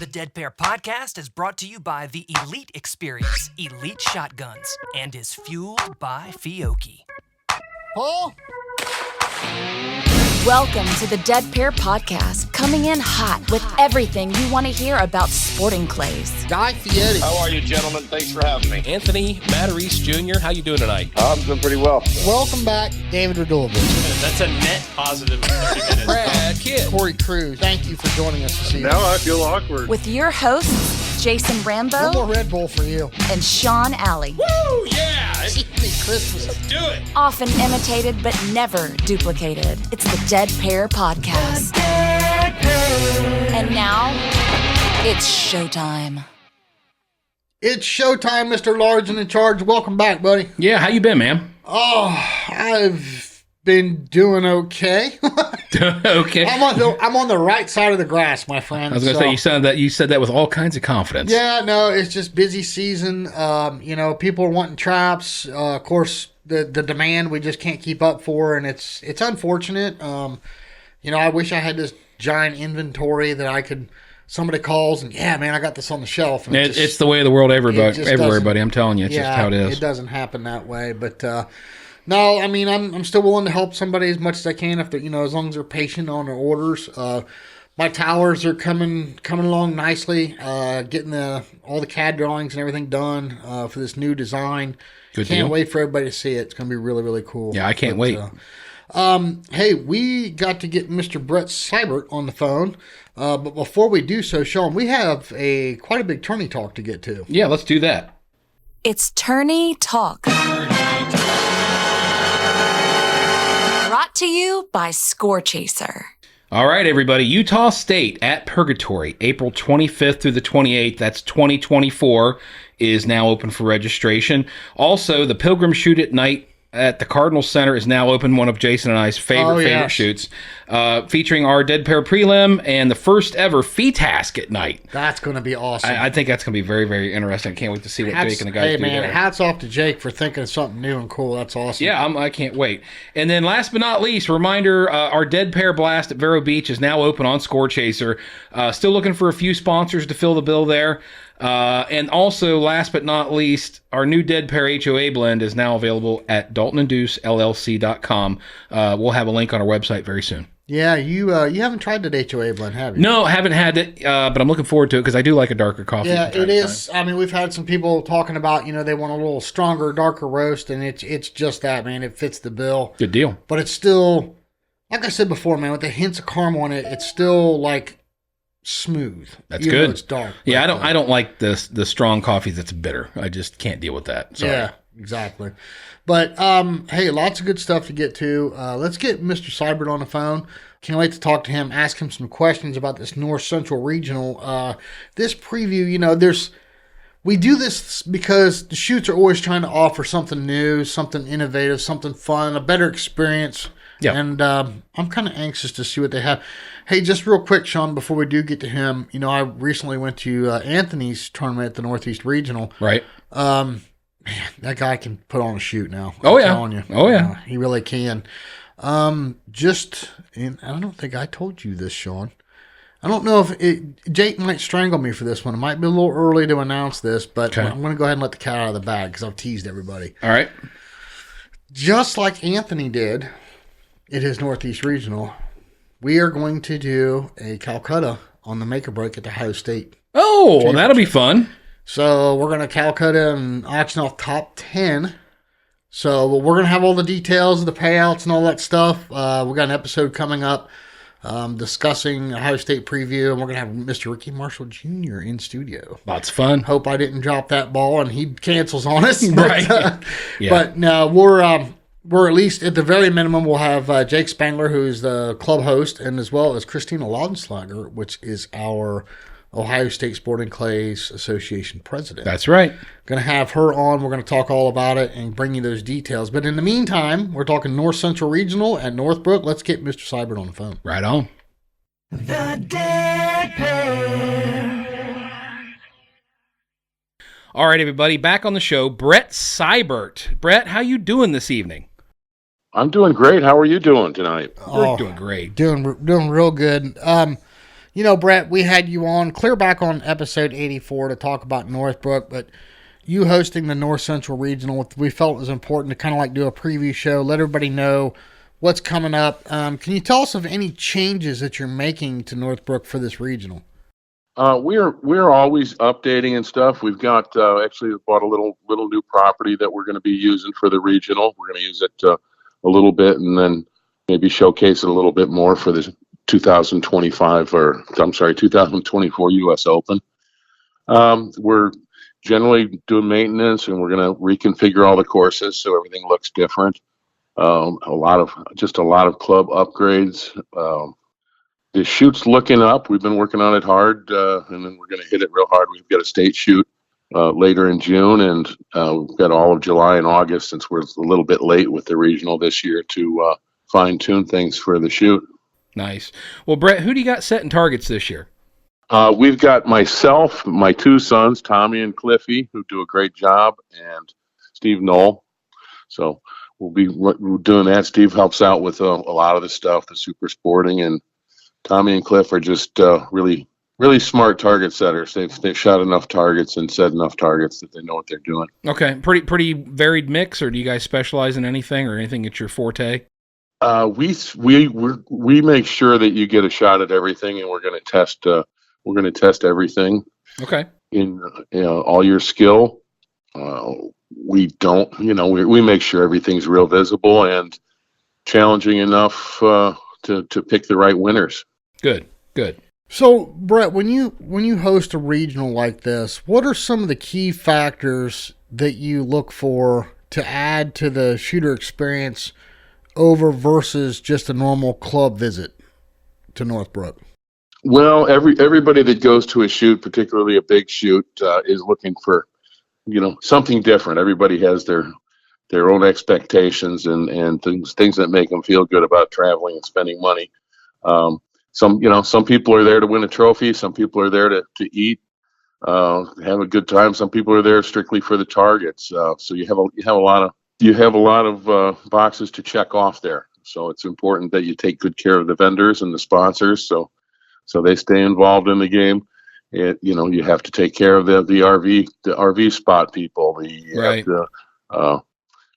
The Dead Pair Podcast is brought to you by the Elite Experience, Elite Shotguns, and is fueled by Fiocchi. Paul? Welcome to the Dead Pair Podcast, coming in hot with everything you want to hear about sporting clays. Guy Fieri. How are you, gentlemen? Thanks for having me. Anthony Matarese Jr., how you doing tonight? I'm doing pretty well. Welcome back, David Radulovich. That's a net positive. Brad Kidd. Corey Cruz, thank you for joining us this evening. Now I feel awkward. With your hosts, Jason One Rambo more Red Bull for you. and Sean Alley. Woo, yeah! Christmas. Let's do it. Often imitated but never duplicated. It's the Dead Pair Podcast. And now, it's showtime. It's showtime, Mr. Large and in charge. Welcome back, buddy. Yeah, how you been, man? Oh, I've been doing okay. Okay. I'm on the right side of the grass, my friend. I was going to say, you said that with all kinds of confidence. Yeah, no, it's just busy season. People are wanting traps. Of course, the demand we just can't keep up for, and it's unfortunate. I wish I had this giant inventory that somebody calls and, yeah, man, I got this on the shelf. And It's the way of the world everywhere, buddy. I'm telling you, it's just how it is. It doesn't happen that way, but no, I mean, I'm still willing to help somebody as much as I can if they're, as long as they're patient on their orders. My towers are coming along nicely. Getting all the CAD drawings and everything done for this new design. Good Can't deal. wait for everybody to see it. It's going to be really, really cool. Yeah, I can't wait. Hey, we got to get Mr. Brett Seibert on the phone. But before we do so, Sean, we have quite a big tourney talk to get to. Yeah, let's do that. It's Tourney Talk. Brought to you by Score Chaser. All right, everybody. Utah State at Purgatory, April 25th through the 28th. That's 2024 is now open for registration. Also, the Pilgrim Shoot at Night at the Cardinal Center is now open, one of Jason and I's favorite shoots, featuring our Dead Pair prelim and the first ever Fee Task at night. That's going to be awesome. I think that's going to be very, very interesting. I can't wait to see what Jake and the guys do there. Hats off to Jake for thinking of something new and cool. That's awesome. Yeah, I can't wait. And then last but not least, reminder, our Dead Pair Blast at Vero Beach is now open on Score Chaser. Still looking for a few sponsors to fill the bill there. And also, last but not least, our new Dead Pair HOA blend is now available at DaltonandDeuceLLC.com. We'll have a link on our website very soon. Yeah, you haven't tried that HOA blend, have you? No, I haven't had it, but I'm looking forward to it because I do like a darker coffee. Yeah, it is. I mean, we've had some people talking about, they want a little stronger, darker roast, and it's just that, man. It fits the bill. Good deal. But it's still, like I said before, man, with the hints of caramel in it, it's still like smooth. That's good. It's dark. Yeah, I don't like the strong coffee that's bitter. I just can't deal with that. Sorry. Yeah, exactly. But hey, lots of good stuff to get to. Let's get Mr. Seibert on the phone. Can't wait to talk to him, ask him some questions about this North Central Regional. This preview, we do this because the shoots are always trying to offer something new, something innovative, something fun, a better experience. Yeah. And I'm kind of anxious to see what they have. Hey, just real quick, Sean, before we do get to him, I recently went to Anthony's tournament at the Northeast Regional. Right. Man, that guy can put on a shoot now. Oh, I'm yeah. telling you. Oh, yeah. He really can. And I don't think I told you this, Sean. I don't know if Jake might strangle me for this one. It might be a little early to announce this, but okay. I'm going to go ahead and let the cat out of the bag because I've teased everybody. All right. Just like Anthony did at his Northeast Regional, we are going to do a Calcutta on the make or break at the Ohio State. Oh, well, that'll be fun. So we're going to Calcutta and auction off top 10. So we're going to have all the details of the payouts and all that stuff. We've got an episode coming up discussing Ohio State preview, and we're going to have Mr. Ricky Marshall Jr. in studio. Lots of fun. Hope I didn't drop that ball and he cancels on us. Right. Yeah. But no, we're at least at the very minimum, we'll have Jake Spangler, who's the club host, and as well as Christina Laudenslager, which is our Ohio State Sporting Clays Association president. That's right. Going to have her on. We're going to talk all about it and bring you those details. But in the meantime, we're talking North Central Regional at Northbrook. Let's get Mr. Seibert on the phone. Right on. The Dead Pair. All right, everybody, back on the show, Brett Seibert. Brett, how you doing this evening? I'm doing great. How are you doing tonight? We're doing great. Doing real good. Brett, we had you on clear back on episode 84 to talk about Northbrook, but you hosting the North Central Regional, we felt it was important to kind of like do a preview show, let everybody know what's coming up. Can you tell us of any changes that you're making to Northbrook for this regional? We're always updating and stuff. We've got actually bought a little new property that we're going to be using for the regional. We're going to use it a little bit and then maybe showcase it a little bit more for the 2024 U.S. Open. We're generally doing maintenance and we're going to reconfigure all the courses so everything looks different. A lot of club upgrades. The shoot's looking up. We've been working on it hard, and then we're going to hit it real hard. We've got a state shoot later in June, and we've got all of July and August since we're a little bit late with the regional this year to fine-tune things for the shoot. Nice. Well, Brett, who do you got setting targets this year? We've got myself, my two sons, Tommy and Cliffy, who do a great job, and Steve Knoll. So we're doing that. Steve helps out with a lot of the stuff, the super sporting, and Tommy and Cliff are just really smart target setters. They've shot enough targets and set enough targets that they know what they're doing. Okay, pretty varied mix, or do you guys specialize in anything, or anything that's your forte? We make sure that you get a shot at everything, and we're going to test everything. Okay. In all your skill. We don't, we make sure everything's real visible and challenging enough to pick the right winners. Good. So, Brett, when you host a regional like this, what are some of the key factors that you look for to add to the shooter experience over versus just a normal club visit to Northbrook? Well, everybody that goes to a shoot, particularly a big shoot, is looking for, something different. Everybody has their own expectations and things that make them feel good about traveling and spending money. Some people are there to win a trophy. Some people are there to eat, have a good time. Some people are there strictly for the targets. So you have a lot of boxes to check off there. So it's important that you take good care of the vendors and the sponsors. So they stay involved in the game. You have to take care of the RV spot people. Right.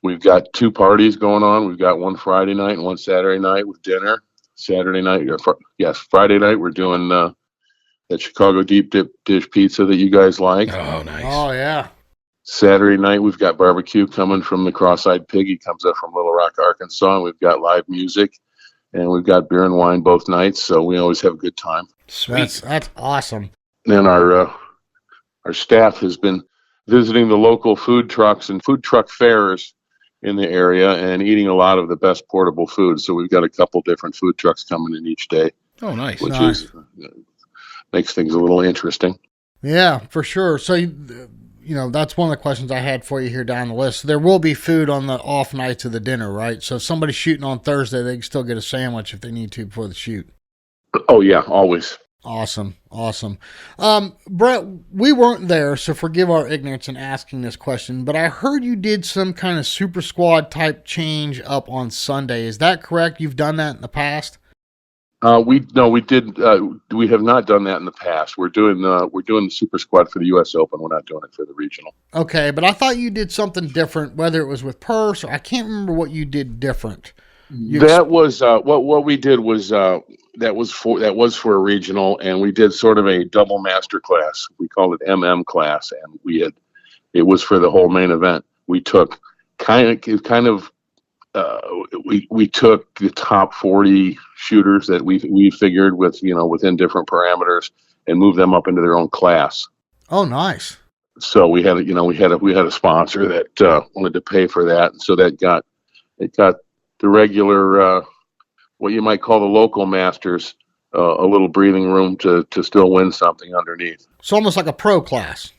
We've got two parties going on. We've got one Friday night and one Saturday night with dinner. Friday night we're doing that Chicago deep dip dish pizza that you guys like. Oh, nice. Oh, yeah. Saturday night we've got barbecue coming from the Cross-Eyed Pig. He comes up from Little Rock, Arkansas. And we've got live music, and we've got beer and wine both nights. So we always have a good time. Sweet. That's awesome. And our staff has been visiting the local food trucks and food truck fairs in the area and eating a lot of the best portable food. So we've got a couple different food trucks coming in each day. Oh, nice. Which makes things a little interesting. Yeah, for sure. So, that's one of the questions I had for you here down the list. There will be food on the off nights of the dinner, right? So if somebody's shooting on Thursday, they can still get a sandwich if they need to before the shoot. Oh, yeah, always. Awesome. Brett, we weren't there, so forgive our ignorance in asking this question, but I heard you did some kind of super squad type change up on Sunday. Is that correct? You've done that in the past? We did. We have not done that in the past. We're doing the super squad for the U.S. Open. We're not doing it for the regional. Okay, but I thought you did something different, whether it was with purse or I can't remember what you did different. That was what we did was that was for a regional, and we did sort of a double master class. We called it MM class, and it was for the whole main event. We took we took the top 40 shooters that we figured within different parameters and moved them up into their own class. Oh, nice. So we had a sponsor that wanted to pay for that, and so it got the regular what you might call the local masters a little breathing room to still win something underneath. It's almost like a pro class.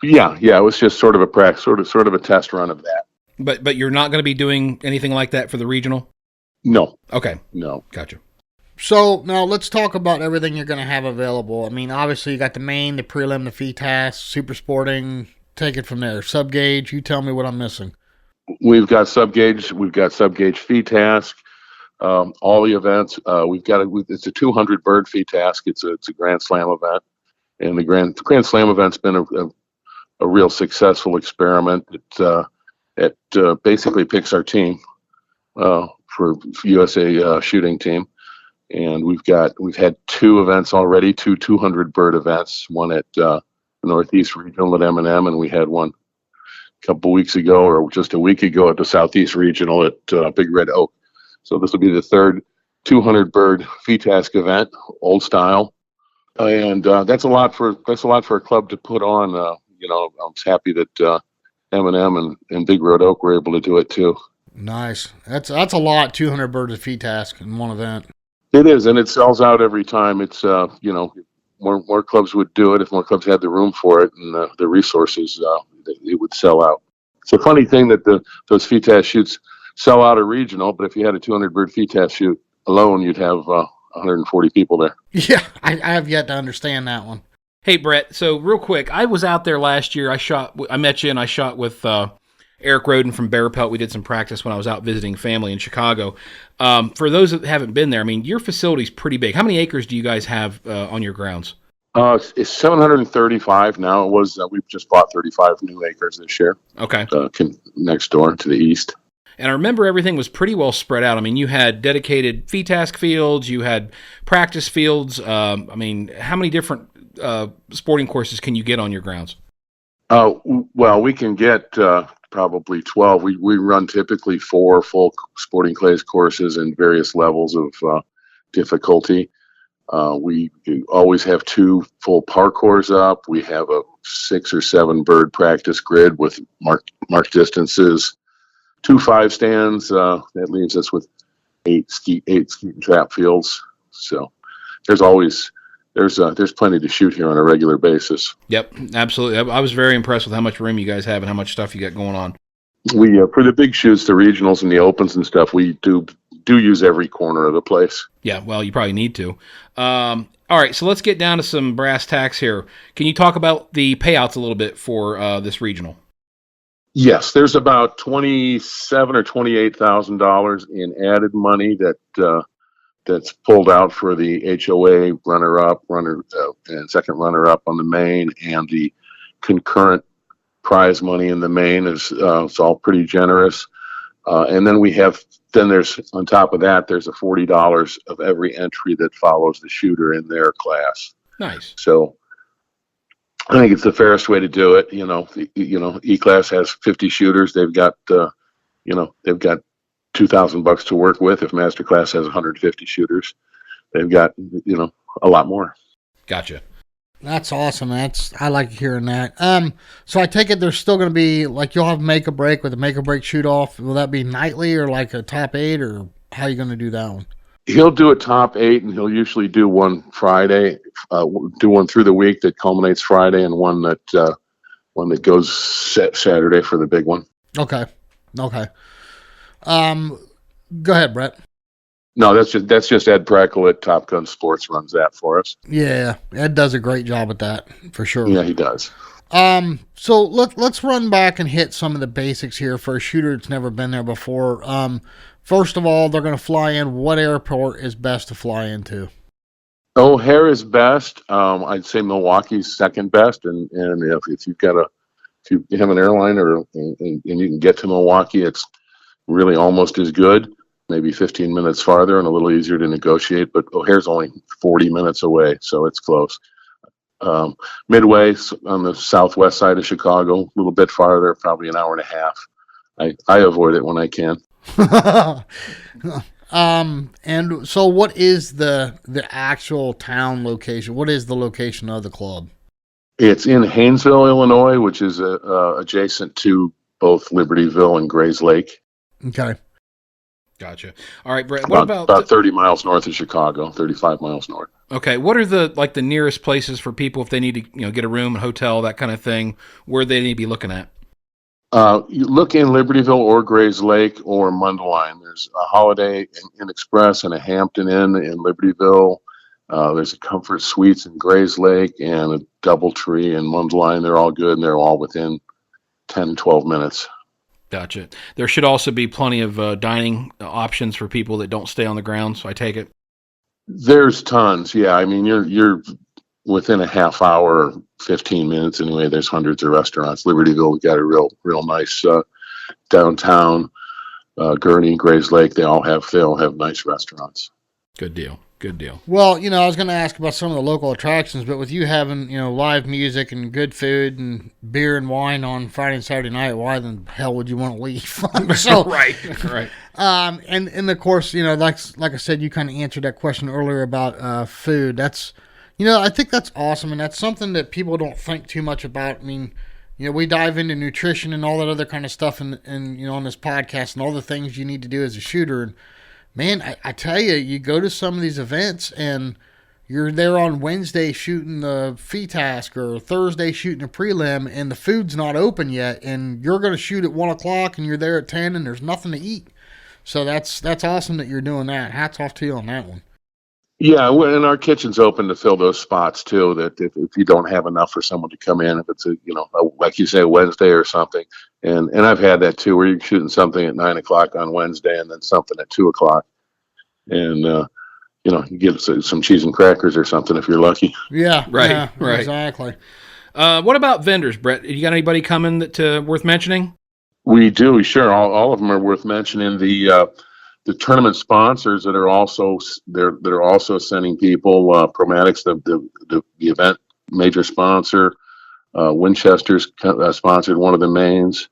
Yeah, it was just sort of a practice, sort of a test run of that. But you're not going to be doing anything like that for the regional? No. Okay. No. Gotcha. So now let's talk about everything you're going to have available. I mean, obviously you got the main, the prelim, the FETAS, super sporting. Take it from there. Sub gauge. You tell me what I'm missing. We've got sub gauge. We've got sub gauge FETAS. all the events. It's a 200 bird feed task. It's a Grand Slam event, and the Grand Slam event's been a real successful experiment. It basically picks our team for USA shooting team, and we've had 2 events already, 200 bird events. One at Northeast Regional at M&M, and we had one a couple weeks ago, or just a week ago, at the Southeast Regional at Big Red Oak. So this will be the third 200 bird feed task event, old style, and that's a lot for a club to put on. I'm happy that M&M and Big Red Oak were able to do it too. Nice. That's a lot. 200 birds of feed task in one event. It is, and it sells out every time. It's more clubs would do it if more clubs had the room for it and the resources. It would sell out. It's a funny thing that those feed task shoots sell out a regional, but if you had a 200 bird feed task shoot alone, you'd have 140 people there. Yeah, I have yet to understand that one. Hey, Brett, so real quick, I was out there last year. I met you, and I shot with Eric Roden from Bear Pelt. We did some practice when I was out visiting family in Chicago. For those that haven't been there, I mean, your facility's pretty big. How many acres do you guys have on your grounds? It's 735 now. It was we've just bought 35 new acres this year. Okay. Next door to the east. And I remember everything was pretty well spread out. I mean, you had dedicated feed task fields, you had practice fields. I mean, how many different sporting courses can you get on your grounds? Well, we can get probably 12. We run typically 4 full sporting clays courses in various levels of difficulty. We always have 2 full parkours up. We have a 6 or 7 bird practice grid with marked distances. 2 5 stands. That leaves us with 8 skeet and trap fields. So there's plenty to shoot here on a regular basis. Yep, absolutely. I was very impressed with how much room you guys have and how much stuff you got going on. We for the big shoots, the regionals and the opens and stuff, we do use every corner of the place. Yeah, well, you probably need to. All right, so let's get down to some brass tacks here. Can you talk about the payouts a little bit for this regional? Yes, there's about $27,000 or $28,000 in added money that's pulled out for the HOA runner-up, and second runner-up on the main, and the concurrent prize money in the main is it's all pretty generous. And then there's on top of that, there's a $40 of every entry that follows the shooter in their class. Nice. So I think it's the fairest way to do it. E-class has 50 shooters. They've got $2,000 to work with. If master class has 150 shooters, they've got a lot more. Gotcha. That's awesome. I like hearing that. So I take it there's still going to be, like, you'll have make or break with a make or break shoot off. Will that be nightly or like a top 8, or how are you going to do that one? He'll do a top 8, and he'll usually do one Friday, do one through the week that culminates Friday, and one that goes Saturday for the big one. Okay. Go ahead, Brett. No, that's just Ed Preckle at Top Gun Sports runs that for us. Yeah, Ed does a great job at that, for sure. Yeah, he does. So let's run back and hit some of the basics here for a shooter that's never been there before. First of all, they're going to fly in. What airport is best to fly into? O'Hare is best. I'd say Milwaukee's second best, and if you have an airline and you can get to Milwaukee, it's really almost as good. Maybe 15 minutes farther and a little easier to negotiate, but O'Hare's only 40 minutes away, so it's close. Midway on the southwest side of Chicago, a little bit farther, probably an hour and a half. I avoid it when I can. And so what is the actual town location? What is the location of the club? It's in Hainesville, Illinois, which is adjacent to both Libertyville and Grays Lake. Okay. Gotcha. All right, Brett. What about 30 miles north of Chicago, 35 miles north. Okay. What are the nearest places for people if they need to get a room, a hotel, that kind of thing? Where they need to be looking at? You look in Libertyville or Grays Lake or Mundelein. There's a Holiday Inn Express and a Hampton Inn in Libertyville. There's a Comfort Suites in Grays Lake and a Doubletree in Mundelein. They're all good, and they're all within 10, 12 minutes. Gotcha. There should also be plenty of dining options for people that don't stay on the ground, so I take it. There's tons. Yeah. I mean, you're within a half hour, 15 minutes anyway. There's hundreds of restaurants. Libertyville, we got a real nice downtown. Gurney, Grays Lake, they all have nice restaurants. Good deal. Good deal. Well, I was going to ask about some of the local attractions, but with you having, live music and good food and beer and wine on Friday and Saturday night, why the hell would you want to leave? So, right. And of course, like I said, you kind of answered that question earlier about food. That's, I think that's awesome, and that's something that people don't think too much about. I mean, we dive into nutrition and all that other kind of stuff, and on this podcast and all the things you need to do as a shooter. And man, I tell you, you go to some of these events and you're there on Wednesday shooting the fee task or Thursday shooting a prelim, and the food's not open yet, and you're going to shoot at 1 o'clock and you're there at 10 and there's nothing to eat. So that's awesome that you're doing that. Hats off to you on that one. Yeah, and our kitchen's open to fill those spots too. That if you don't have enough for someone to come in, if it's like you say, Wednesday or something, and I've had that too, where you're shooting something at 9 o'clock on Wednesday and then something at 2 o'clock, and you get some cheese and crackers or something if you're lucky. Yeah, right. Exactly. What about vendors, Brett? You got anybody coming that worth mentioning? We do, sure. All of them are worth mentioning. The tournament sponsors that are also sending people. Promatics, the event major sponsor. Winchester's sponsored one of the mains.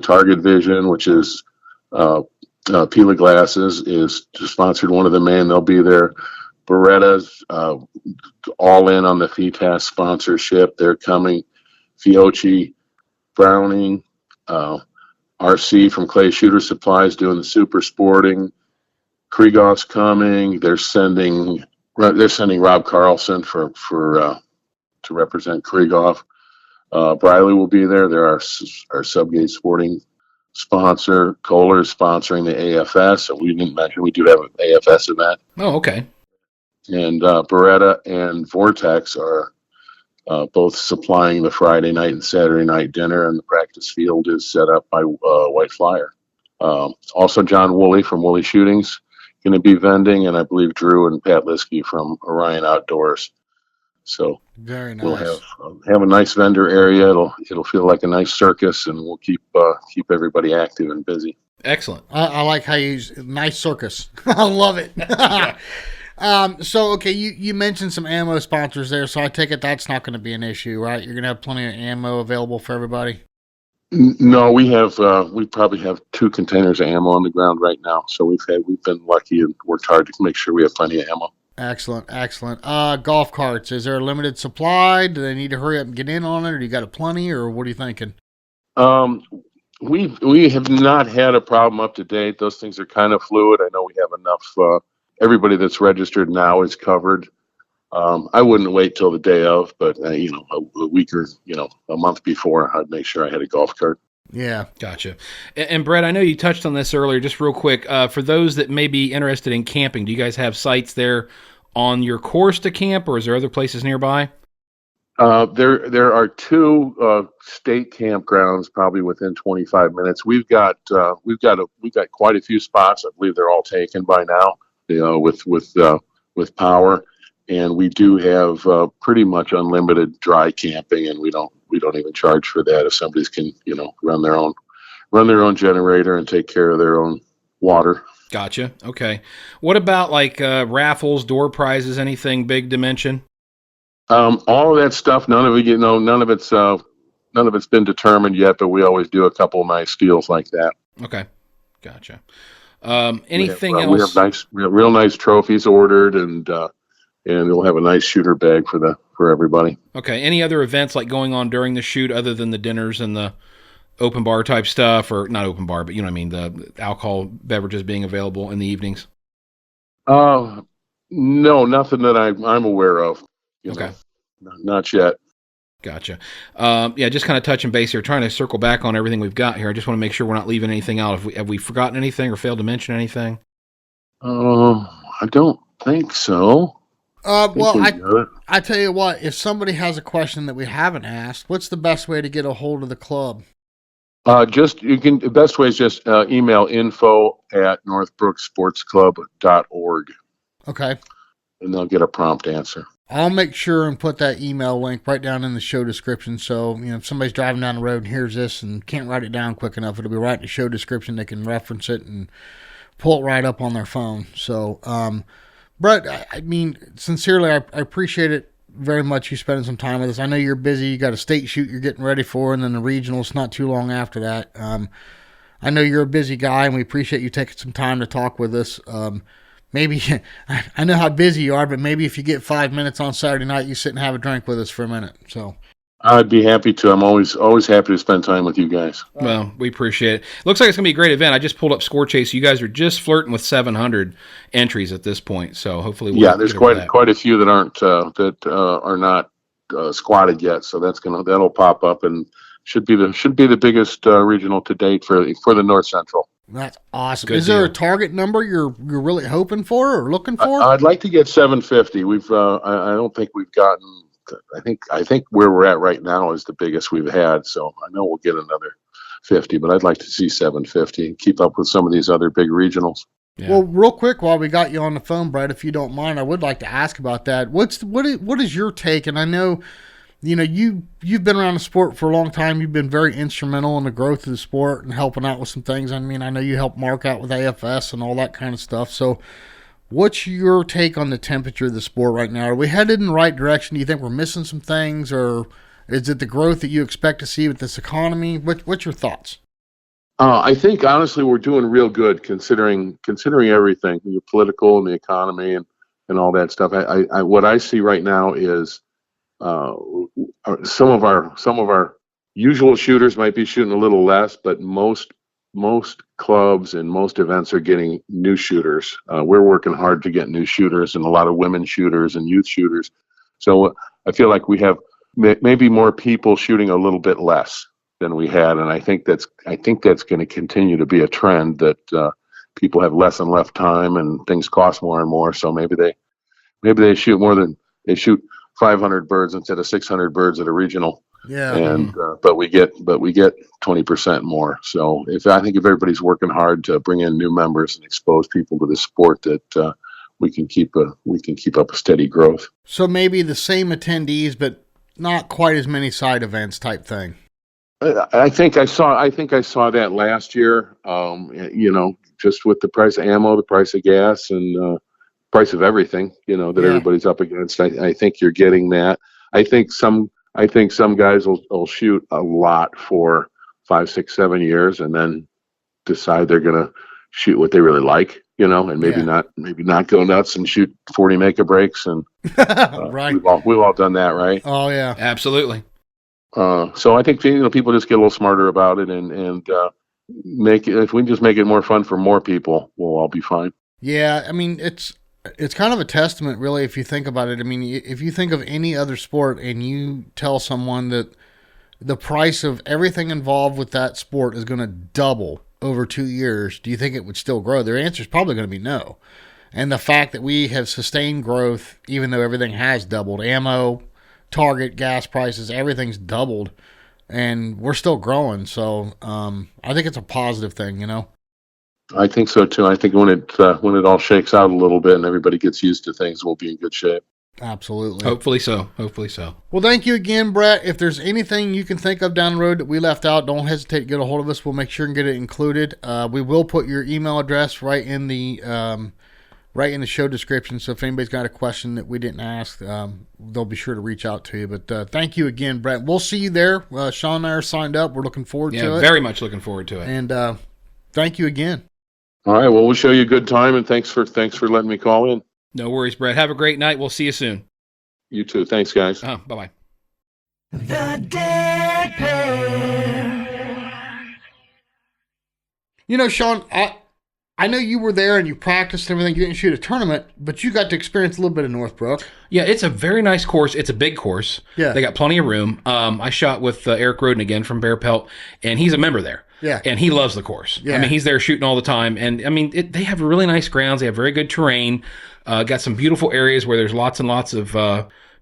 Target Vision, which is Pila Glasses, is sponsored one of the main. They'll be there. Beretta's all in on the FETAS sponsorship. They're coming. Fiocchi, Browning, RC from Clay Shooter Supplies doing the super sporting. Kriegoff's coming. They're sending Rob Carlson to represent Kriegoff. Briley will be there. They're our Subgate Sporting sponsor. Kolar's sponsoring the AFS, and we didn't mention we do have an AFS event. Oh, okay. And Beretta and Vortex are both supplying the Friday night and Saturday night dinner, and the practice field is set up by White Flyer. Also, John Woolley from Woolley Shootings going to be vending, and I believe Drew and Pat Liskey from Orion Outdoors. So very nice. We'll have a nice vendor area. It'll feel like a nice circus, and we'll keep everybody active and busy. Excellent. I like how you use nice circus. I love it. So, okay, you mentioned some ammo sponsors there, so I take it that's not going to be an issue, right? You're going to have plenty of ammo available for everybody? No, we probably have 2 containers of ammo on the ground right now, so we've been lucky and worked hard to make sure we have plenty of ammo. Excellent. Golf carts, is there a limited supply? Do they need to hurry up and get in on it, or do you got a plenty, or what are you thinking? We have not had a problem up to date. Those things are kind of fluid. I know we have enough. Everybody that's registered now is covered. I wouldn't wait till the day of, but a week or a month before, I'd make sure I had a golf cart. Yeah, gotcha. And Brett, I know you touched on this earlier. Just real quick, for those that may be interested in camping, do you guys have sites there on your course to camp, or is there other places nearby? There are 2 state campgrounds probably within 25 minutes. We've got quite a few spots. I believe they're all taken by now. With power, and we do have pretty much unlimited dry camping, and we don't even charge for that if somebody's can run their own generator and take care of their own water. Gotcha. Okay. What about like raffles, door prizes, anything big to mention? All of that stuff. None of it's been determined yet, but we always do a couple of nice deals like that. Okay. Gotcha. Anything else? We have real nice trophies ordered, and we'll have a nice shooter bag for everybody. Okay. Any other events like going on during the shoot other than the dinners and the open bar type stuff, or not open bar, but you know what I mean, the alcohol beverages being available in the evenings? No, nothing that I'm aware of. Okay. Not yet. Gotcha. Just kind of touching base here, trying to circle back on everything we've got here. I just want to make sure we're not leaving anything out. Have we forgotten anything or failed to mention anything? I don't think so. I tell you what, if somebody has a question that we haven't asked, what's the best way to get a hold of the club? The best way is just email info@northbrooksportsclub.org, Okay. and they'll get a prompt answer. I'll make sure and put that email link right down in the show description. So, if somebody's driving down the road and hears this and can't write it down quick enough, it'll be right in the show description. They can reference it and pull it right up on their phone. So, Brett, sincerely, I appreciate it very much, you spending some time with us. I know you're busy. You got a state shoot you're getting ready for, and then the regionals not too long after that. I know you're a busy guy, and we appreciate you taking some time to talk with us. Maybe, I know how busy you are, but maybe if you get 5 minutes on Saturday night, you sit and have a drink with us for a minute. So I'd be happy to. I'm always happy to spend time with you guys. Well, we appreciate it. Looks like it's going to be a great event. I just pulled up Score Chase. You guys are just flirting with 700 entries at this point, so hopefully we'll there's quite a few that aren't are not squatted yet. So that'll pop up and should be the biggest regional to date for the North Central. that's awesome. Good Is there a deal. target number you're really hoping for or looking for? I'd like to get 750. I don't think we've gotten. I think where we're at right now is the biggest we've had. So I know we'll get another 50, but I'd like to see 750 and keep up with some of these other big regionals. Yeah. Well, real quick, while we got you on the phone, Brett, if you don't mind, I would like to ask about that. What is your take? And I know, you've been around the sport for a long time. You've been very instrumental in the growth of the sport and helping out with some things. I know you helped Mark out with AFS and all that kind of stuff. So what's your take on the temperature of the sport right now? Are we headed in the right direction? Do you think we're missing some things, or is it the growth that you expect to see with this economy? What's your thoughts? I think honestly we're doing real good considering everything, the political and the economy and all that stuff. I what I see right now is some of our usual shooters might be shooting a little less, but most clubs and most events are getting new shooters. We're working hard to get new shooters and a lot of women shooters and youth shooters. So I feel like we have maybe more people shooting a little bit less than we had, and I think that's going to continue to be a trend that people have less and less time and things cost more and more. So maybe they shoot 500 birds instead of 600 birds at a regional. Yeah. And but we get 20% more. So I think if everybody's working hard to bring in new members and expose people to the sport, that we can keep up a steady growth. So maybe the same attendees, but not quite as many side events type thing. I think I saw that last year. Just with the price of ammo, the price of gas, and price of everything, that everybody's up against. I think you're getting that. I think some guys will shoot a lot for 5, 6, 7 years, and then decide they're gonna shoot what they really like, and maybe not go nuts and shoot 40 make a breaks. And Right. We've all done that, right? Oh yeah. Absolutely. So I think people just get a little smarter about it and make it. If we just make it more fun for more people, we'll all be fine. Yeah, it's kind of a testament, really, if you think about it. If you think of any other sport and you tell someone that the price of everything involved with that sport is going to double over 2 years, do you think it would still grow? Their answer is probably going to be no. And the fact that we have sustained growth, even though everything has doubled, ammo, target, gas prices, everything's doubled, and we're still growing. So I think it's a positive thing, I think so too. I think when it all shakes out a little bit and everybody gets used to things, we'll be in good shape. Absolutely. Hopefully so. Well, thank you again, Brett. If there's anything you can think of down the road that we left out, don't hesitate to get a hold of us. We'll make sure and get it included. We will put your email address right in the show description. So if anybody's got a question that we didn't ask, they'll be sure to reach out to you. But thank you again, Brett. We'll see you there. Sean and I are signed up. We're looking forward to it. Yeah, very much looking forward to it. And thank you again. All right. Well, we'll show you a good time, and thanks for letting me call in. No worries, Brett. Have a great night. We'll see you soon. You too. Thanks, guys. Bye-bye. The Dead Pair. Sean, I know you were there and you practiced and everything. You didn't shoot a tournament, but you got to experience a little bit of Northbrook. Yeah, it's a very nice course. It's a big course. Yeah. They got plenty of room. I shot with Eric Roden again from Bear Pelt, and he's a member there. Yeah. And he loves the course. Yeah. He's there shooting all the time. And, they have really nice grounds. They have very good terrain. Got some beautiful areas where there's lots and lots of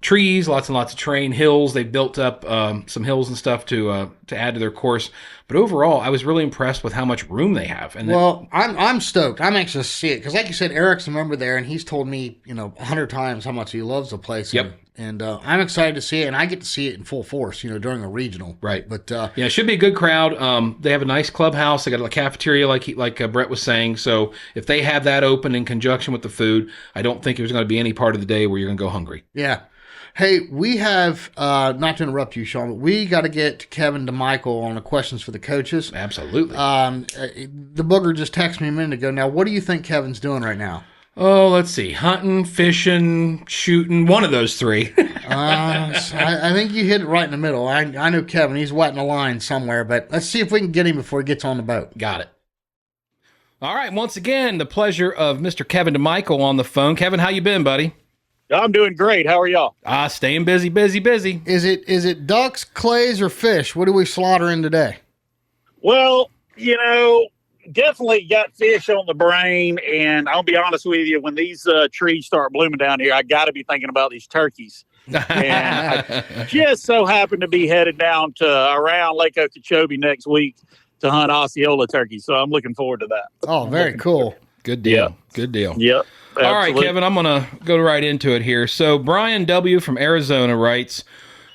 trees, lots and lots of terrain, hills. They built up some hills and stuff to add to their course. But overall, I was really impressed with how much room they have. And I'm stoked. I'm anxious to see it because, like you said, Eric's a member there, and he's told me 100 times how much he loves the place. Yep. And I'm excited to see it, and I get to see it in full force, during a regional. Right. But yeah, it should be a good crowd. They have a nice clubhouse. They got a cafeteria, like Brett was saying. So if they have that open in conjunction with the food, I don't think there's going to be any part of the day where you're going to go hungry. Yeah. Hey, we have, not to interrupt you, Sean, but we got to get Kevin DeMichiel on the questions for the coaches. Absolutely. The booger just texted me a minute ago. Now, what do you think Kevin's doing right now? Oh, let's see. Hunting, fishing, shooting, one of those three. I think you hit it right in the middle. I know Kevin. He's wetting a line somewhere, but let's see if we can get him before he gets on the boat. Got it. All right. Once again, the pleasure of Mr. Kevin DeMichiel on the phone. Kevin, how you been, buddy? I'm doing great. How are y'all? Staying busy. Is it ducks, clays, or fish? What are we slaughtering today? Well, definitely got fish on the brain. And I'll be honest with you, when these trees start blooming down here, I got to be thinking about these turkeys. And I just so happen to be headed down to around Lake Okeechobee next week to hunt Osceola turkeys. So I'm looking forward to that. Oh, very cool. Good deal. Yeah. Good deal. Yep. All right, Kevin, I'm going to go right into it here. So Brian W. from Arizona writes,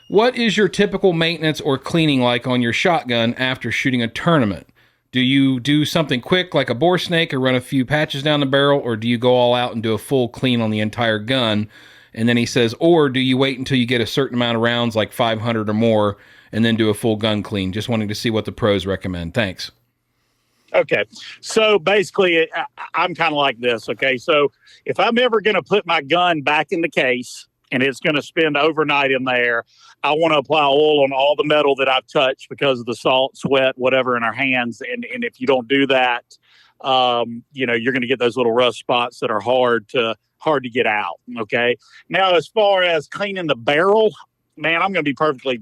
what is your typical maintenance or cleaning like on your shotgun after shooting a tournament? Do you do something quick like a bore snake or run a few patches down the barrel, or do you go all out and do a full clean on the entire gun? And then he says, or do you wait until you get a certain amount of rounds, like 500 or more, and then do a full gun clean? Just wanting to see what the pros recommend. Thanks. Okay. So basically, I'm kind of like this. Okay. So if I'm ever going to put my gun back in the case and it's going to spend overnight in there, I want to apply oil on all the metal that I've touched because of the salt, sweat, whatever in our hands. And if you don't do that, you're going to get those little rust spots that are hard to get out. Okay. Now, as far as cleaning the barrel, man, I'm going to be perfectly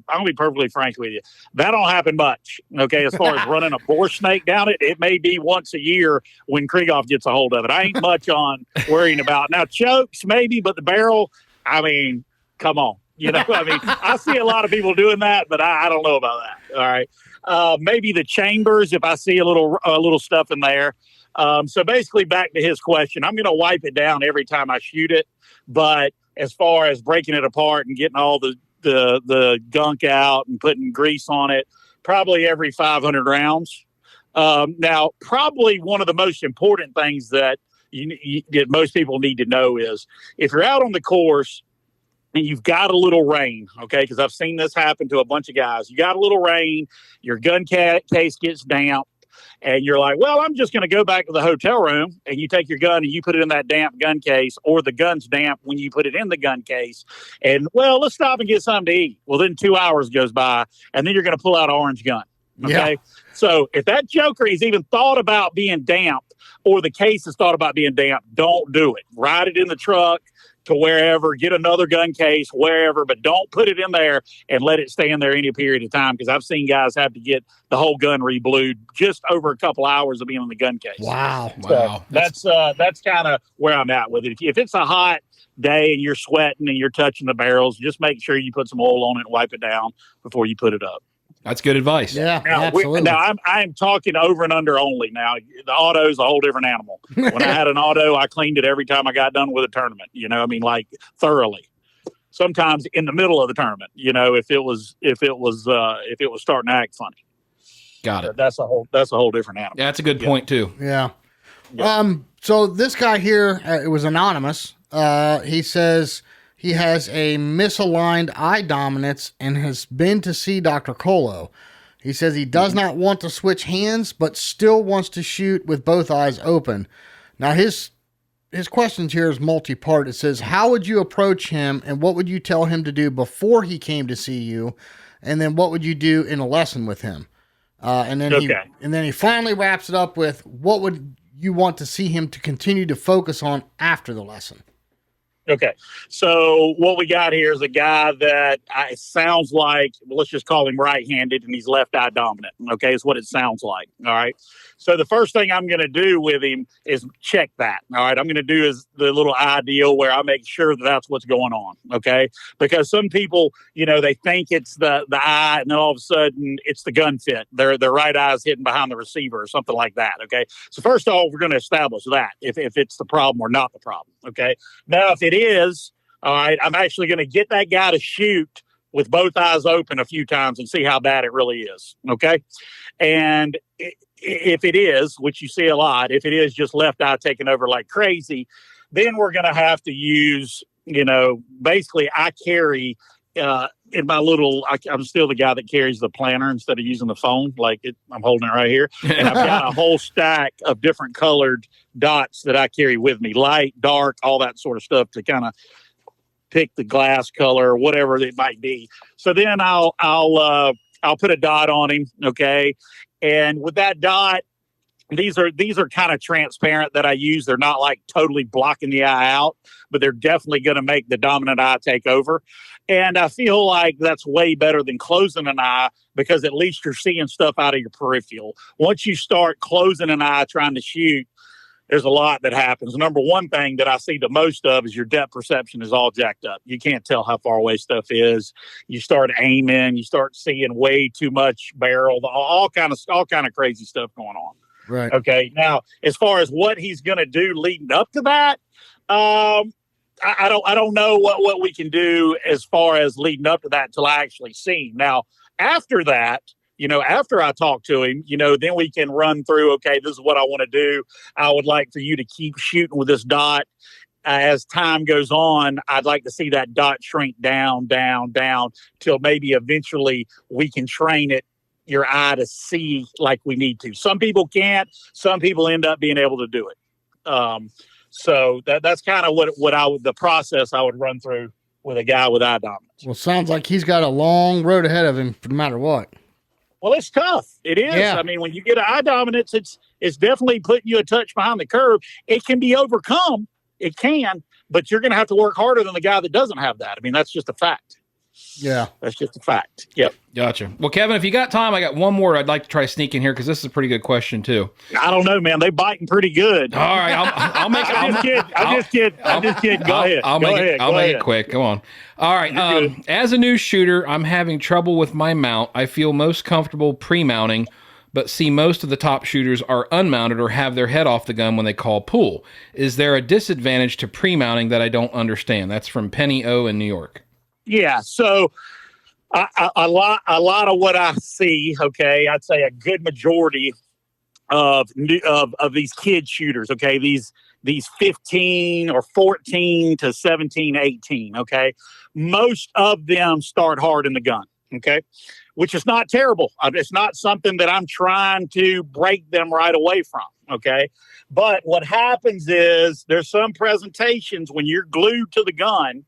frank with you. That don't happen much. Okay. As far as running a bore snake down it, it may be once a year when Krieghoff gets a hold of it. I ain't much on worrying about now chokes maybe, but the barrel, I mean, come on. I see a lot of people doing that, but I don't know about that. All right. Maybe the chambers, if I see a little stuff in there. So basically back to his question, I'm going to wipe it down every time I shoot it. But as far as breaking it apart and getting all the gunk out and putting grease on it, probably every 500 rounds. Now, probably one of the most important things that that most people need to know is if you're out on the course and you've got a little rain, okay, because I've seen this happen to a bunch of guys. You got a little rain, your gun case gets damp, and you're like, well, I'm just going to go back to the hotel room, and you take your gun and you put it in that damp gun case, or the gun's damp when you put it in the gun case, and, well, let's stop and get something to eat. Well, then 2 hours goes by, and then you're going to pull out an orange gun, okay? Yeah. So if that joker is even thought about being damp, or the case is thought about being damp, don't do it. Ride it in the truck to wherever, get another gun case, wherever, but don't put it in there and let it stay in there any period of time, because I've seen guys have to get the whole gun reblued just over a couple hours of being in the gun case. Wow. So that's kind of where I'm at with it. If it's a hot day and you're sweating and you're touching the barrels, just make sure you put some oil on it and wipe it down before you put it up. That's good advice. Yeah, now, absolutely. I'm talking over and under only. Now, the auto is a whole different animal. When I had an auto, I cleaned it every time I got done with a tournament. Like thoroughly. Sometimes in the middle of the tournament. If it was starting to act funny. Got it. That's a whole different animal. Yeah, that's a good point too. Yeah. So this guy here, it was anonymous. He says he has a misaligned eye dominance and has been to see Dr. Colo. He says he does not want to switch hands, but still wants to shoot with both eyes open. Now, his questions here is multi-part. It says, how would you approach him, and what would you tell him to do before he came to see you? And then what would you do in a lesson with him? And then he finally wraps it up with, what would you want to see him to continue to focus on after the lesson? Okay. So what we got here is a guy that it sounds like, let's just call him right-handed, and he's left eye dominant. Okay. Is what it sounds like. All right. So the first thing I'm going to do with him is check that. All right. I'm going to do is the little eye deal where I make sure that that's what's going on. Okay. Because some people, they think it's the eye, and then all of a sudden it's the gun fit. Their right eye is hidden behind the receiver or something like that. Okay. So first of all, we're going to establish that if it's the problem or not the problem. Okay. Now, if it is, all right, I'm actually going to get that guy to shoot with both eyes open a few times and see how bad it really is. Okay. And if it is, which you see a lot, if it is just left eye taking over like crazy, then we're going to have to use, basically I carry in my little, I'm still the guy that carries the planner instead of using the phone. I'm holding it right here. And I've got a whole stack of different colored dots that I carry with me, light, dark, all that sort of stuff to kind of pick the glass color or whatever it might be. So then I'll put a dot on him. Okay. And with that dot, these are kind of transparent that I use. They're not like totally blocking the eye out, but they're definitely going to make the dominant eye take over. And I feel like that's way better than closing an eye, because at least you're seeing stuff out of your peripheral. Once you start closing an eye trying to shoot, there's a lot that happens. Number one thing that I see the most of is your depth perception is all jacked up. You can't tell how far away stuff is. You start aiming, you start seeing way too much barrel, all kind of crazy stuff going on. Right. Okay. Now, as far as what he's going to do leading up to that, I don't know what we can do as far as leading up to that until I actually see him. Now, after that, after I talk to him, then we can run through, okay, this is what I want to do. I would like for you to keep shooting with this dot. As time goes on, I'd like to see that dot shrink down till maybe eventually we can train your eye to see like we need to. Some people can't. Some people end up being able to do it. So that's kind of the process I would run through with a guy with eye dominance. Well, sounds like he's got a long road ahead of him no matter what. Well, it's tough. It is. Yeah. I mean, when you get an eye dominance, it's definitely putting you a touch behind the curve. It can be overcome. It can, but you're going to have to work harder than the guy that doesn't have that. I mean, that's just a fact. Yeah. That's just a fact. Yep. Gotcha. Well, Kevin, if you got time, I got one more I'd like to try sneaking here because this is a pretty good question too. I don't know, man. They biting pretty good. All right. I'll make it. I'm just kidding. Go ahead. I'll make it quick. Go on. All right. As a new shooter, I'm having trouble with my mount. I feel most comfortable pre-mounting, but see most of the top shooters are unmounted or have their head off the gun when they call pull. Is there a disadvantage to pre-mounting that I don't understand? That's from Penny O in New York. Yeah. So a lot of what I see, okay, I'd say a good majority of these kid shooters, okay, these 15 or 14 to 17, 18, okay, most of them start hard in the gun, okay, which is not terrible. It's not something that I'm trying to break them right away from, okay, but what happens is there's some presentations when you're glued to the gun.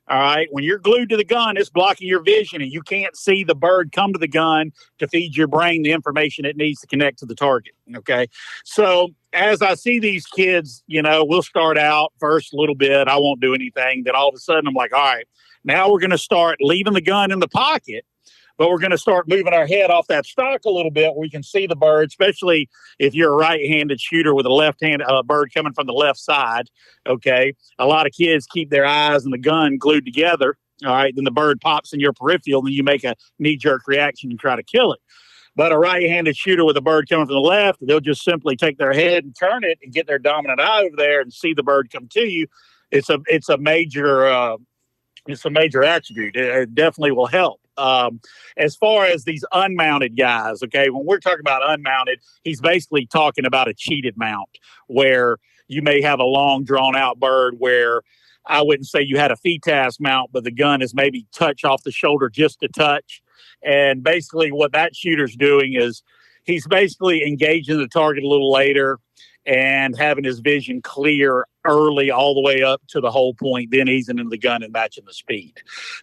All right. When you're glued to the gun, it's blocking your vision and you can't see the bird come to the gun to feed your brain the information it needs to connect to the target. Okay. So as I see these kids, we'll start out first a little bit. I won't do anything. Then all of a sudden I'm like, all right, now we're going to start leaving the gun in the pocket, but we're going to start moving our head off that stock a little bit where we can see the bird, especially if you're a right-handed shooter with a left-handed bird coming from the left side. Okay. A lot of kids keep their eyes and the gun glued together. All right. Then the bird pops in your peripheral and then you make a knee-jerk reaction and try to kill it. But a right-handed shooter with a bird coming from the left, they'll just simply take their head and turn it and get their dominant eye over there and see the bird come to you. It's a major attribute. It definitely will help. As far as these unmounted guys, okay, when we're talking about unmounted, he's basically talking about a cheated mount where you may have a long drawn out bird where I wouldn't say you had a FETAS mount, but the gun is maybe touch off the shoulder just a touch. And basically what that shooter's doing is he's basically engaging the target a little later and having his vision clear early all the way up to the whole point, then easing into the gun and matching the speed.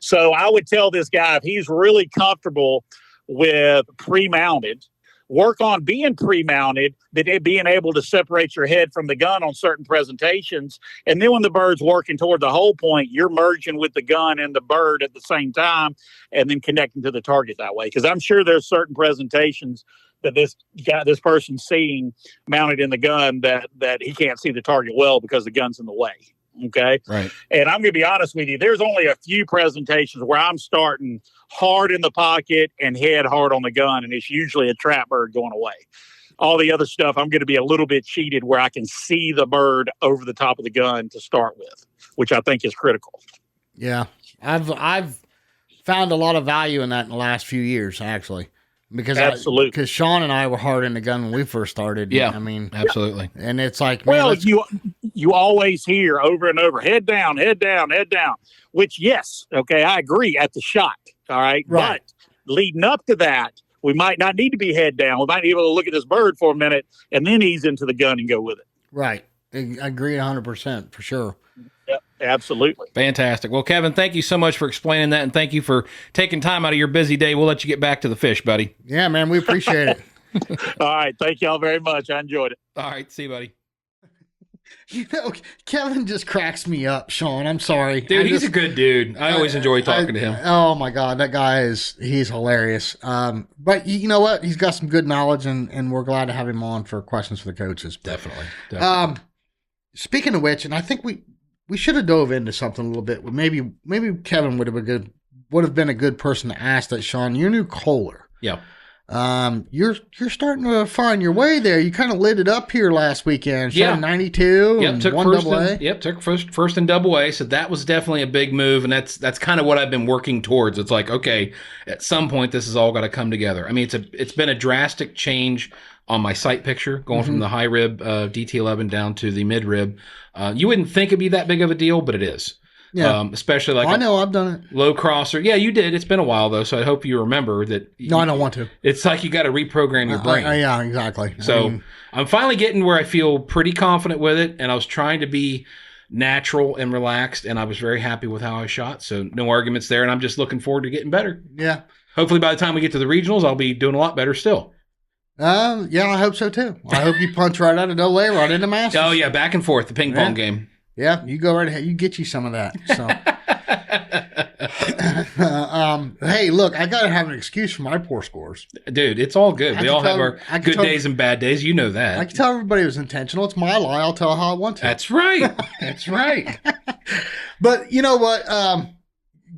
So I would tell this guy, if he's really comfortable with pre-mounted, work on being pre-mounted, being able to separate your head from the gun on certain presentations. And then when the bird's working toward the whole point, you're merging with the gun and the bird at the same time, and then connecting to the target that way. Because I'm sure there's certain presentations that this person's seeing mounted in the gun that he can't see the target well because the gun's in the way. Okay. Right. And I'm going to be honest with you. There's only a few presentations where I'm starting hard in the pocket and head hard on the gun. And it's usually a trap bird going away. All the other stuff, I'm going to be a little bit cheated where I can see the bird over the top of the gun to start with, which I think is critical. Yeah. I've found a lot of value in that in the last few years, actually. Absolutely. Because Sean and I were hard in the gun when we first started. Yeah, I mean, absolutely. And it's like, well, you always hear over and over, head down, head down, head down. Which, yes, okay, I agree at the shot. All right, right. But leading up to that, we might not need to be head down. We might be able to look at this bird for a minute and then ease into the gun and go with it. Right. I agree 100% for sure. Yep, absolutely. Fantastic. Well, Kevin, thank you so much for explaining that, and thank you for taking time out of your busy day. We'll let you get back to the fish, buddy. Yeah, man, we appreciate it. All right, thank y'all very much. I enjoyed it. All right, see you, buddy. You know, Kevin just cracks me up, Sean. I'm sorry. Dude, he's a good dude. I always enjoy talking to him. Oh, my God. That guy he's hilarious. But you know what? He's got some good knowledge, and we're glad to have him on for questions for the coaches. Definitely. Speaking of which, and I think we should have dove into something a little bit. Maybe Kevin would have been a good person to ask that, Sean. Your new Kolar. Yeah. You're starting to find your way there. You kind of lit it up here last weekend. Yeah. 92 Yep, and took one first double A. Yep, took first and double A. So that was definitely a big move, and that's kind of what I've been working towards. It's like, okay, at some point this has all got to come together. I mean, it's been a drastic change on my sight picture, going from the high rib DT11 down to the mid rib. You wouldn't think it'd be that big of a deal, but it is. Yeah. Especially like I know, I've done it. Low crosser. Yeah, you did. It's been a while though, so I hope you remember that. No, I don't want to. It's like you got to reprogram your brain. Yeah, exactly. So I'm finally getting where I feel pretty confident with it, and I was trying to be natural and relaxed, and I was very happy with how I shot. So no arguments there, and I'm just looking forward to getting better. Yeah. Hopefully by the time we get to the regionals, I'll be doing a lot better still. Yeah, I hope so too. I hope you punch right out of double A, right into Masters. Oh yeah, back and forth, the ping pong game. Yeah, you go right ahead. You get you some of that. So, hey, look, I gotta have an excuse for my poor scores, dude. It's all good. We all have our good days and bad days. You know that. I can tell everybody it was intentional. It's my lie. I'll tell how I want to. That's right. That's right. But you know what?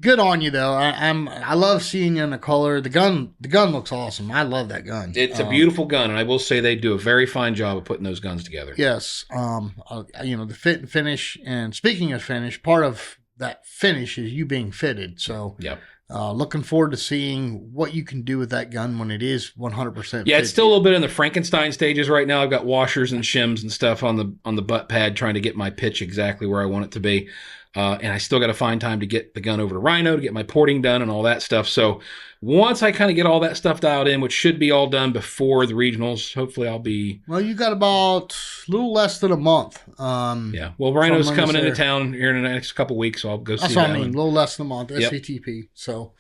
Good on you though. I love seeing you in the Kolar. The gun looks awesome. I love that gun. It's a beautiful gun, and I will say they do a very fine job of putting those guns together. Yes. The fit and finish. And speaking of finish, part of that finish is you being fitted. So yep. Looking forward to seeing what you can do with that gun when it is 100%. Yeah, it's still a little bit in the Frankenstein stages right now. I've got washers and shims and stuff on the butt pad trying to get my pitch exactly where I want it to be. And I still got to find time to get the gun over to Rhino to get my porting done and all that stuff. So once I kind of get all that stuff dialed in, which should be all done before the regionals, hopefully I'll be... Well, you got about a little less than a month. Yeah. Well, Rhino's coming into town here in the next couple weeks, so I'll go see that. That's what I mean, a little less than a month, Yep. SCTP. So,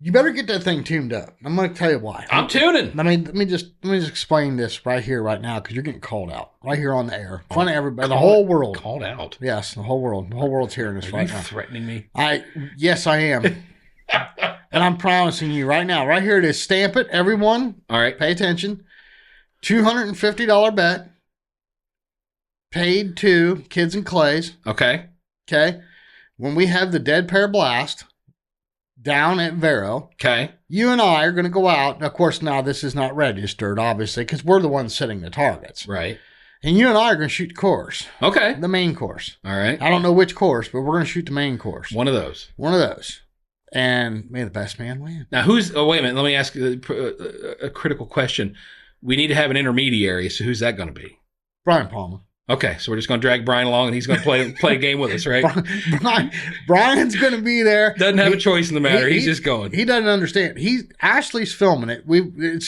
you better get that thing tuned up. I'm going to tell you why. I'm tuning. Let me just explain this right here, right now, because you're getting called out right here on the air, in front of everybody, the whole world. Called out. Yes, the whole world. The whole world's hearing this right now. Are you threatening me? Yes, I am. And I'm promising you right now, right here it is. Stamp it, everyone. All right. Pay attention. $250 bet. Paid to Kids and Clays. Okay. Okay. When we have the Dead Pair Blast down at Vero. Okay. You and I are going to go out. And of course, now this is not registered, obviously, because we're the ones setting the targets. Right. And you and I are going to shoot the course. Okay. The main course. All right. I don't know which course, but we're going to shoot the main course. One of those. And may the best man win. Now, wait a minute. Let me ask a critical question. We need to have an intermediary, so who's that going to be? Brian Palmer. Okay, so we're just going to drag Brian along, and he's going to play a game with us, right? Brian's going to be there. Doesn't have a choice in the matter. He's just going. He doesn't understand. Ashley's filming it.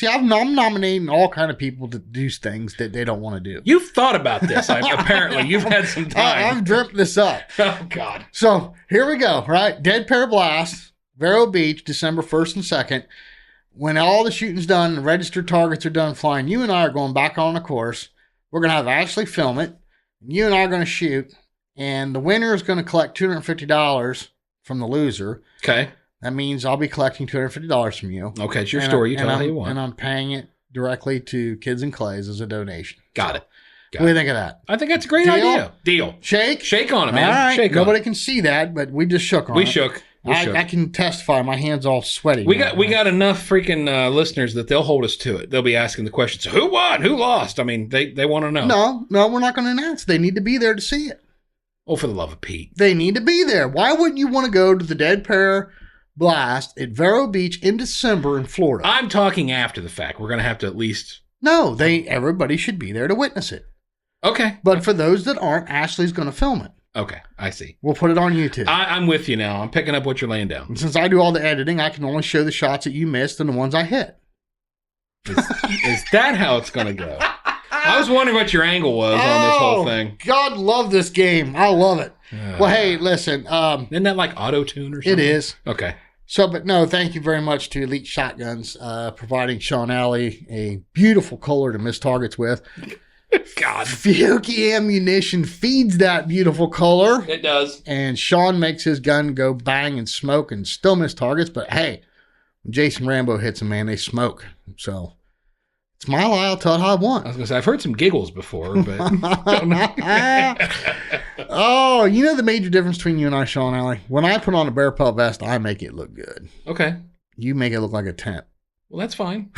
I'm nominating all kind of people to do things that they don't want to do. You've thought about this. Apparently, you've had some time. I've dreamt this up. Oh God. So here we go. Right, Dead Pair Blast, Vero Beach, December 1st and 2nd. when all the shooting's done, the registered targets are done flying, you and I are going back on the course. We're going to have Ashley film it. You and I are going to shoot. And the winner is going to collect $250 from the loser. Okay. That means I'll be collecting $250 from you. Okay, it's your story. You tell me how you want. And I'm paying it directly to Kids and Clays as a donation. Got it. What do you think of that? I think that's a great idea. Deal. Shake on it, man. All right. Shake Nobody on it. can see that, but we just shook on it. We shook. I can testify. My hand's all sweaty. We got enough freaking listeners that they'll hold us to it. They'll be asking the questions. Who won? Who lost? I mean, they want to know. No, we're not going to announce. They need to be there to see it. Oh, for the love of Pete. They need to be there. Why wouldn't you want to go to the Dead Pair Blast at Vero Beach in December in Florida? I'm talking after the fact. We're going to have to at least... No, everybody should be there to witness it. Okay. But for those that aren't, Ashley's going to film it. Okay, I see. We'll put it on YouTube. I'm with you now. I'm picking up what you're laying down. And since I do all the editing, I can only show the shots that you missed and the ones I hit. Is that how it's going to go? I was wondering what your angle was on this whole thing. God, love this game. I love it. Well, hey, listen. Isn't that like auto-tune or something? It is. Okay. So, but no, thank you very much to Elite Shotguns, providing Sean Alley a beautiful Kolar to miss targets with. God. Fiocchi ammunition feeds that beautiful Kolar. It does. And Sean makes his gun go bang and smoke and still miss targets. But hey, when Jason Rambo hits them, man, they smoke. So it's my lie. I'll tell it how I want. I was going to say, I've heard some giggles before, but... Oh, you know the major difference between you and I, Sean Alley? When I put on a bear pelt vest, I make it look good. Okay. You make it look like a tent. Well, that's fine.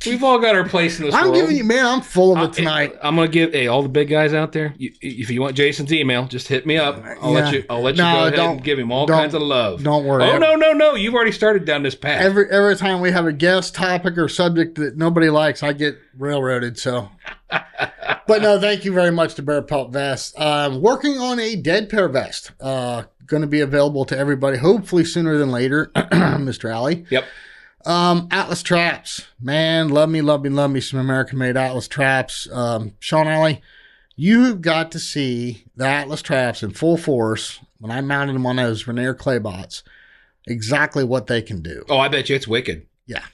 We've all got our place in this world. I'm giving you, man, I'm full of it tonight. I'm going to give, all the big guys out there, if you want Jason's email, just hit me up. I'll let you go ahead and give him all kinds of love. Don't worry. Oh, no. You've already started down this path. Every time we have a guest topic or subject that nobody likes, I get railroaded, so. But no, thank you very much to Bear Pelt Vest. Working on a Dead Pair vest. Going to be available to everybody, hopefully sooner than later, Mr. Alley. Yep. Atlas Traps. Man, love me some American-made Atlas Traps. Sean Alley, you've got to see the Atlas Traps in full force when I mounted them on those Vernier clay bots. Exactly what they can do. Oh, I bet you it's wicked. Yeah.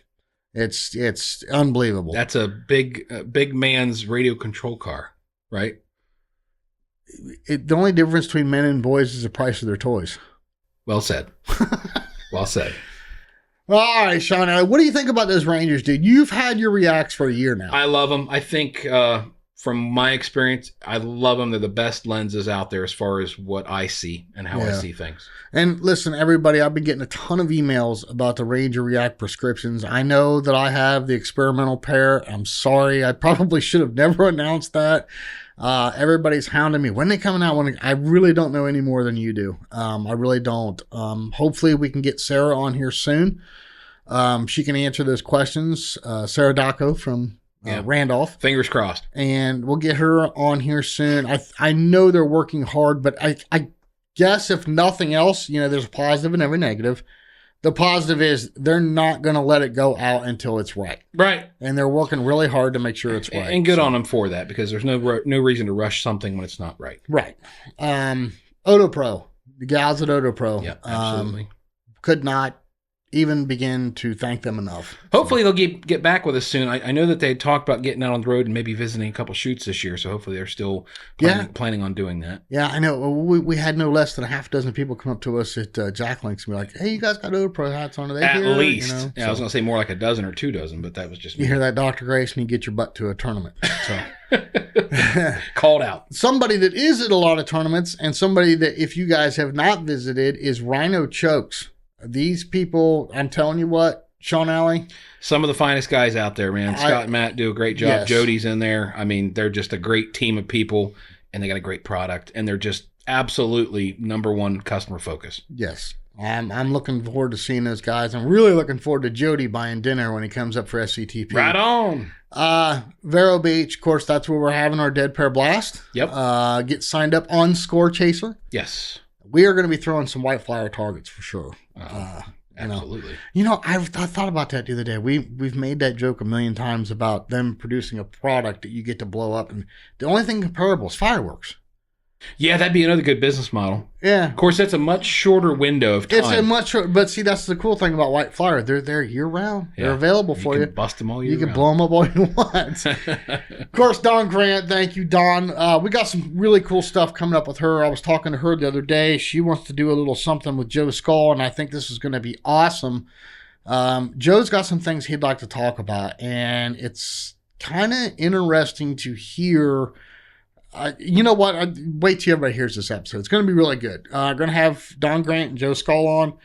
It's unbelievable. That's a big man's radio control car, right? The only difference between men and boys is the price of their toys. Well said. Well said. All right, Sean, what do you think about those Rangers, dude? You've had your Reacts for a year now. I love them. I think from my experience, I love them. They're the best lenses out there as far as what I see and how I see things. And listen, everybody, I've been getting a ton of emails about the Ranger React prescriptions. I know that I have the experimental pair. I'm sorry. I probably should have never announced that. Everybody's hounding me. When they coming out? I really don't know any more than you do. I really don't. Hopefully we can get Sarah on here soon. She can answer those questions. Sarah Dacco from Randolph. Fingers crossed. And we'll get her on here soon. I know they're working hard, but I guess if nothing else, there's a positive and every negative. The positive is they're not going to let it go out until it's right. Right. And they're working really hard to make sure it's right. And good on them for that, because there's no reason to rush something when it's not right. Right. Otopro, the gals at Otopro. Yeah, absolutely. Could not even begin to thank them enough. Hopefully they'll get back with us soon. I know that they had talked about getting out on the road and maybe visiting a couple shoots this year, so hopefully they're still planning on doing that. Yeah, I know. We had no less than a half dozen people come up to us at Jack Links and be like, hey, you guys got Otopro hats on today? At least. Yeah, I was going to say more like a dozen or 2 dozen, but that was just me. You hear that, Dr. Grace, and you get your butt to a tournament. So called out. Somebody that is at a lot of tournaments, and somebody that, if you guys have not visited, is Rhino Chokes. These people, I'm telling you what, Sean Alley. Some of the finest guys out there, man. Scott and Matt do a great job. Yes. Jody's in there. I mean, they're just a great team of people, and they got a great product, and they're just absolutely number one customer focus. Yes. I'm looking forward to seeing those guys. I'm really looking forward to Jody buying dinner when he comes up for SCTP. Right on. Vero Beach, of course, that's where we're having our Dead Pair Blast. Yep. Get signed up on Score Chaser. Yes. We are going to be throwing some white flyer targets for sure. Absolutely. I thought about that the other day. We've made that joke a million times about them producing a product that you get to blow up, and the only thing comparable is fireworks. Yeah, that'd be another good business model. Yeah. Of course, that's a much shorter window of time. It's a much shorter, but see, that's the cool thing about White Flyer. They're there year round. Yeah. They're available for you. You can bust them all year You can round. blow them up all you want. Of course, Dawn Grant. Thank you, Dawn. We got some really cool stuff coming up with her. I was talking to her the other day. She wants to do a little something with Joe Skull, and I think this is going to be awesome. Joe's got some things he'd like to talk about, and it's kind of interesting to hear. You know what? Wait till everybody hears this episode. It's going to be really good. Going to have Dawn Grant and Joe Skull on.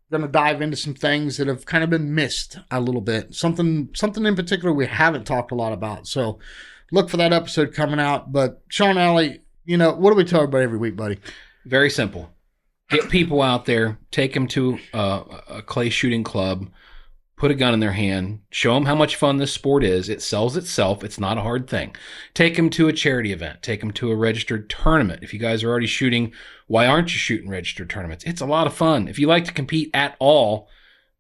Going to dive into some things that have kind of been missed a little bit. Something in particular we haven't talked a lot about. So look for that episode coming out. But Sean Alley, what do we tell everybody every week, buddy? Very simple. Get people out there. Take them to a clay shooting club. Put a gun in their hand, show them how much fun this sport is. It sells itself. It's not a hard thing. Take them to a charity event. Take them to a registered tournament. If you guys are already shooting, why aren't you shooting registered tournaments? It's a lot of fun. If you like to compete at all,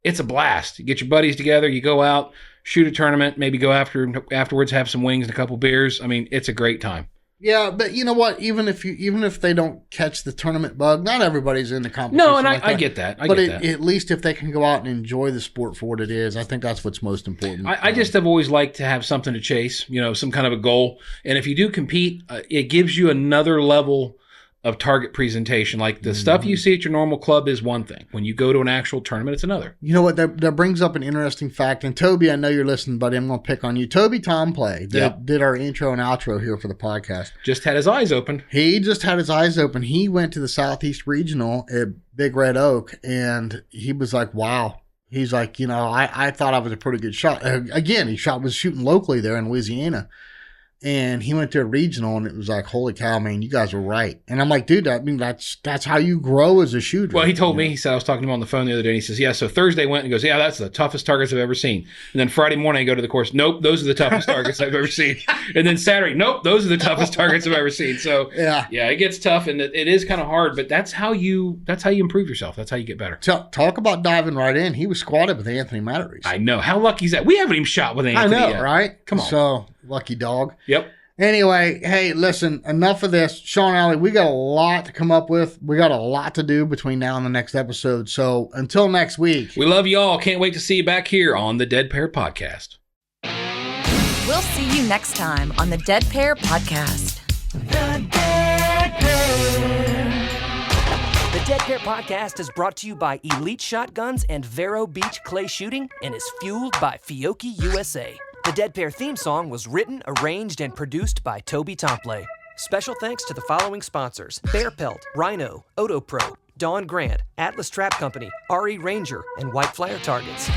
it's a blast. You get your buddies together, you go out, shoot a tournament, maybe go afterwards, have some wings and a couple beers. I mean, it's a great time. Yeah, but you know what? Even if they don't catch the tournament bug, not everybody's in the competition. No, and I get that. But at least if they can go out and enjoy the sport for what it is, I think that's what's most important. I just have always liked to have something to chase, some kind of a goal. And if you do compete, it gives you another level of target presentation. Like the stuff you see at your normal club is one thing. When you go to an actual tournament, it's another. You know what? That brings up an interesting fact. And Toby, I know you're listening, buddy. I'm going to pick on you. Toby Tomplay did our intro and outro here for the podcast. Just had his eyes open. He just had his eyes open. He went to the Southeast Regional at Big Red Oak, and he was like, wow. He's like, I thought I was a pretty good shot. Again, he was shooting locally there in Louisiana. And he went to a regional, and it was like, holy cow, man, you guys were right. And I'm like, dude, that's how you grow as a shooter. Well, he told me, he said, I was talking to him on the phone the other day, and he says, yeah, so Thursday went, and he goes, yeah, that's the toughest targets I've ever seen. And then Friday morning, I go to the course, nope, those are the toughest targets I've ever seen. And then Saturday, nope, those are the toughest targets I've ever seen. So, yeah, it gets tough, and it is kind of hard, but that's how you improve yourself. That's how you get better. Talk about diving right in. He was squatted with Anthony Matteries. I know. How lucky is that? We haven't even shot with Anthony yet. Yet. Right? Come on. So, lucky dog. Yep. Anyway, hey, listen, enough of this. Sean Alley, we got a lot to come up with. We got a lot to do between now and the next episode. So until next week. We love you all. Can't wait to see you back here on the Dead Pair Podcast. We'll see you next time on the Dead Pair Podcast. The Dead Pair. The Dead Pair Podcast is brought to you by Elite Shotguns and Vero Beach Clay Shooting and is fueled by Fiocchi USA. The Dead Pair theme song was written, arranged, and produced by Toby Tomplay. Special thanks to the following sponsors: Bear Pelt, Rhino, Oto Pro, Dawn Grant, Atlas Trap Company, RE Ranger, and White Flyer Targets.